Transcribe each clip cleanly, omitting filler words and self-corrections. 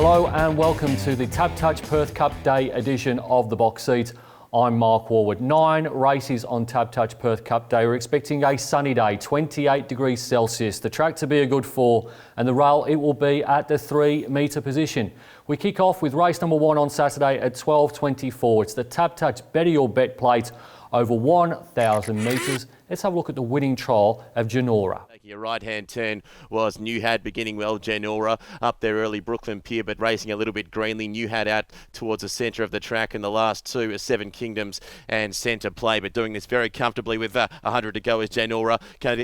Hello and welcome to the Tab Touch Perth Cup Day edition of the Box Seat. I'm Mark Warwood. 9 races on Tab Touch Perth Cup Day. We're expecting a sunny day, 28 degrees Celsius. The track to be a good 4 and the rail it will be at the 3 metre position. We kick off with race number 1 on Saturday at 12:24. It's the Tab Touch Better Your Bet plate over 1,000 metres. Let's have a look at the winning trial of JANAURA. Taking a right-hand turn was JADE, beginning well. JANAURA up there early, Brooklyn Pier, but racing a little bit greenly. JADE out towards the centre of the track, and the last two are Seven Kingdoms and Centre Play, but doing this very comfortably with 100 to go is JANAURA.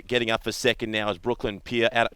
Getting up for second now is Brooklyn Pier out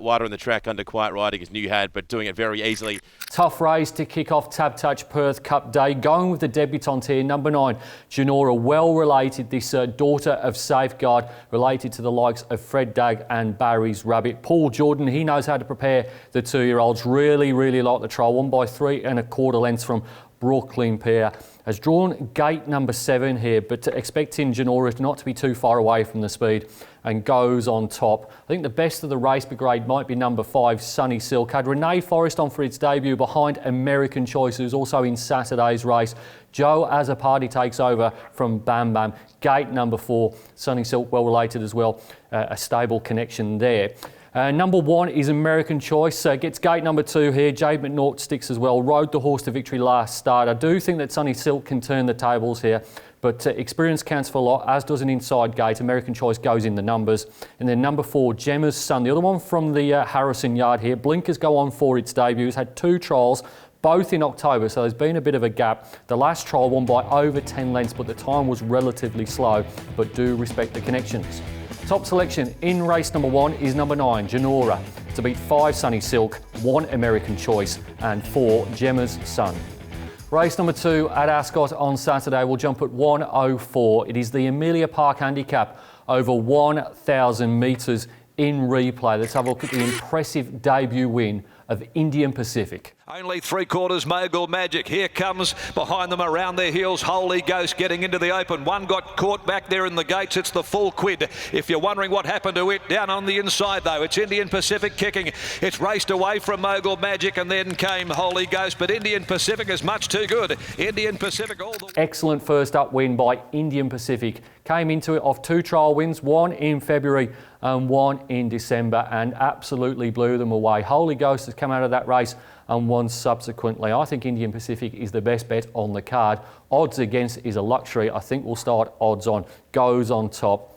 wider on the track under quiet riding is JADE, but doing it very easily. Tough race to kick off Tab Touch Perth Cup Day. Going with the debutante here, number 9, JANAURA, well related, this daughter of Safeguard, related to the likes of Fred Dagg and Barry's Rabbit. Paul Jordan, he knows how to prepare the 2-year-olds. Really like the trial. Won by 3 1/4 lengths from Brooklyn Pier. Has drawn gate number 7 here, but expecting JANAURA not to be too far away from the speed, and goes on top. I think the best of the race brigade might be number 5, SUNNYSILK. Had Renee Forrest on for its debut behind American Choice, who's also in Saturday's race. Joe as a party takes over from Bam Bam. Gate number 4, SUNNYSILK, well related as well. A stable connection there. Number 1 is American Choice. Gets gate number 2 here. JADE McNaught sticks as well. Rode the horse to victory last start. I do think that SUNNYSILK can turn the tables here, but experience counts for a lot, as does an inside gate. American Choice goes in the numbers. And then number 4, GEMMA'S Son, the other one from the Harrison yard here. Blinkers go on for its debut. It's had 2 trials, both in October, so there's been a bit of a gap. The last trial won by over 10 lengths, but the time was relatively slow, but do respect the connections. Top selection in race number 1 is number 9, JANAURA, to beat 5 SUNNYSILK, 1 American Choice and 4 GEMMA'S Son. Race number 2 at Ascot on Saturday will jump at 1:04. It is the Amelia Park Handicap over 1,000 metres in replay. Let's have a look at the impressive debut win of Indian Pacific. Only 3/4 mogul magic. Here comes behind them around their heels Holy Ghost getting into the open. One got caught back there in the gates. It's the full quid. If you're wondering what happened to it, down on the inside though, it's Indian Pacific kicking. It's raced away from mogul magic and then came Holy Ghost, but Indian Pacific is much too good. Indian Pacific all the... Excellent first up win by Indian Pacific. Came into it off 2 trial wins, 1 in February and 1 in December, and absolutely blew them away. Holy Ghost has come out of that race and won subsequently. I think Indian Pacific is the best bet on the card. Odds against is a luxury. I think we'll start odds on. Goes on top.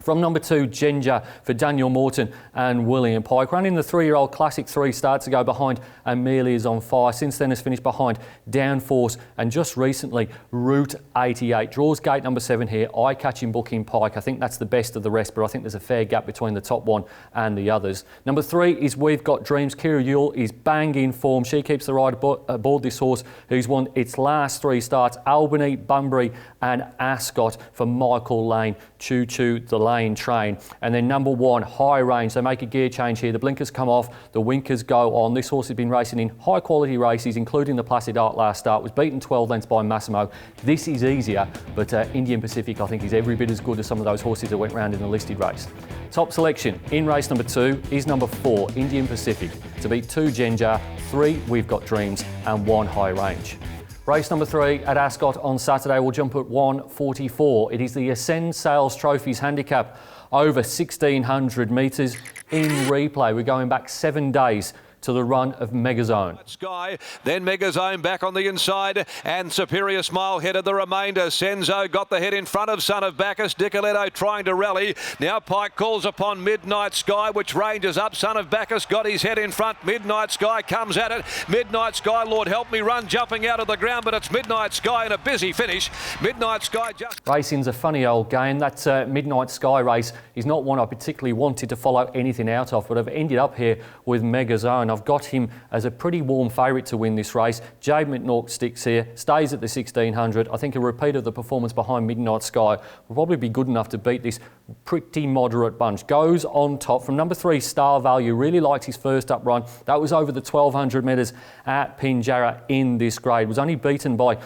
From number 2, JENJA for Daniel Morton and William Pike. Running the 3-year-old Classic 3 starts ago behind Amelia's on Fire. Since then has finished behind Downforce and just recently Route 88. Draws gate number 7 here. Eye-catching booking Pike. I think that's the best of the rest, but I think there's a fair gap between the top one and the others. Number 3 is We've Got Dreams. Kira Yule is bang in form. She keeps the ride aboard this horse, who's won its last 3 starts. Albany, Bunbury and Ascot for Michael Lane. Choo Choo the Lane train. And then number 1, High Range. They make a gear change here. The blinkers come off, the winkers go on. This horse has been racing in high quality races, including the Placid Art last start. Was beaten 12 lengths by Massimo. This is easier, but Indian Pacific I think is every bit as good as some of those horses that went round in the listed race. Top selection in race number 2 is number 4, Indian Pacific, to beat 2 JENJA, 3 We've Got Dreams and 1 High Range. Race number 3 at Ascot on Saturday will jump at 1:44. It is the Ascend Sales Trophies Handicap over 1,600 metres in replay. We're going back 7 days to the run of MEGAZONE. Sky, then MEGAZONE back on the inside, and Superior Smile headed the remainder. Senzo got the head in front of Son of Bacchus. Dicoletto trying to rally. Now Pike calls upon Midnight Sky, which ranges up. Son of Bacchus got his head in front. Midnight Sky comes at it. Midnight Sky, Lord help me run, jumping out of the ground, but it's Midnight Sky in a busy finish. Midnight Sky just... Racing's a funny old game. That Midnight Sky race is not one I particularly wanted to follow anything out of, but I've ended up here with MEGAZONE. I've got him as a pretty warm favourite to win this race. JADE McNaught sticks here, stays at the 1,600. I think a repeat of the performance behind Midnight Sky will probably be good enough to beat this pretty moderate bunch. Goes on top from number 3, Star Value. Really liked his first up run. That was over the 1,200 metres at Pinjarra in this grade. Was only beaten by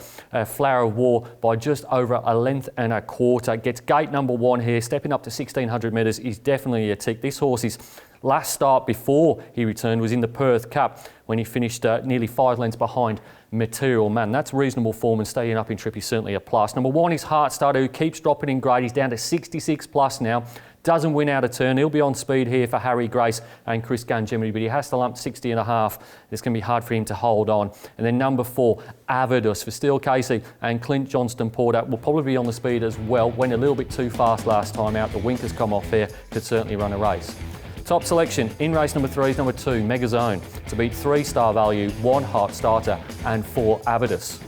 Flower of War by just over 1.25 lengths. Gets gate number 1 here, stepping up to 1,600 metres is definitely a tick. This horse is last start before he returned was in the Perth Cup when he finished nearly 5 lengths behind Material Man. That's reasonable form, and staying up in trip is certainly a plus. Number 1 is Heartstarter, who keeps dropping in grade. He's down to 66 plus now. Doesn't win out of turn. He'll be on speed here for Harry Grace and Chris Gangemini, but he has to lump 60.5. It's going to be hard for him to hold on. And then number 4, Avidus for Steel Casey and Clint Johnston-Pori will probably be on the speed as well. Went a little bit too fast last time out. The winkers come off here. Could certainly run a race. Top selection in race number 3 is number 2, Megazone, to beat 3 Star Value, 1 Heartstarter and 4 Avidus.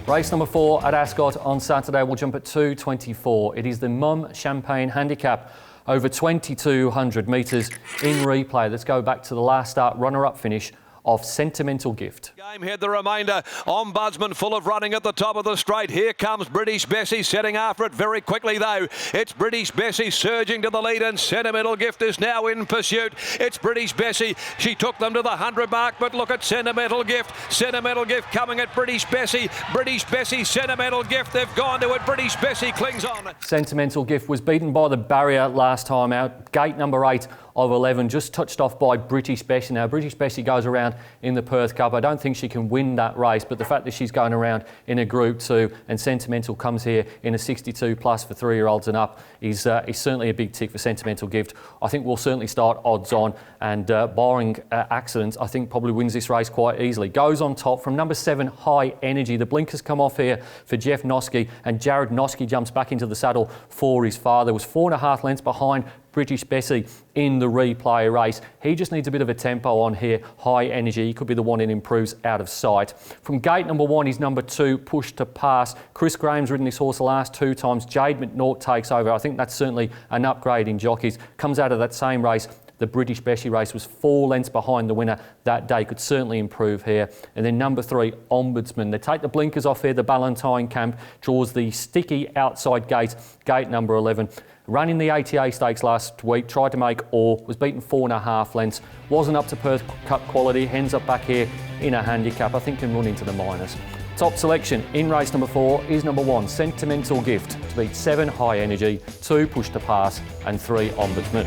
Race number 4 at Ascot on Saturday will jump at 2:24. It is the Mum Champagne Handicap over 2,200 metres in replay. Let's go back to the last start runner-up finish of Sentimental Gift. Game head the remainder. Ombudsman full of running at the top of the straight. Here comes British Bessie setting after it very quickly though. It's British Bessie surging to the lead, and Sentimental Gift is now in pursuit. It's British Bessie. She took them to the 100 mark, but look at Sentimental Gift. Sentimental Gift coming at British Bessie. British Bessie, Sentimental Gift. They've gone to it. British Bessie clings on. Sentimental Gift was beaten by the barrier last time out. Gate number 8 of 11, just touched off by British Bessie. Now, British Bessie goes around in the Perth Cup. I don't think she can win that race, but the fact that she's going around in a Group 2 and Sentimental comes here in a 62 plus for 3-year-olds and up is certainly a big tick for Sentimental Gift. I think we'll certainly start odds on, and barring accidents, I think probably wins this race quite easily. Goes on top from number 7, High Energy. The blinkers come off here for Jeff Noske, and Jared Noske jumps back into the saddle for his father. Was 4.5 lengths behind British Bessie in the replay race. He just needs a bit of a tempo on here. High Energy, he could be the one that improves out of sight. From gate number 1 is number 2, Push to Pass. Chris Graham's ridden this horse the last 2 times. Jade McNaught takes over. I think that's certainly an upgrade in jockeys. Comes out of that same race. The British Bessie race was 4 lengths behind the winner that day. Could certainly improve here. And then number 3, Ombudsman. They take the blinkers off here. The Ballantine camp draws the sticky outside gate, gate number 11. Running the ATA Stakes last week, tried to make all, was beaten 4.5 lengths. Wasn't up to Perth Cup quality, ends up back here in a handicap. I think can run into the minors. Top selection in race number 4 is number 1, Sentimental Gift, to beat 7 High Energy, 2 Push to Pass and 3 Ombudsman.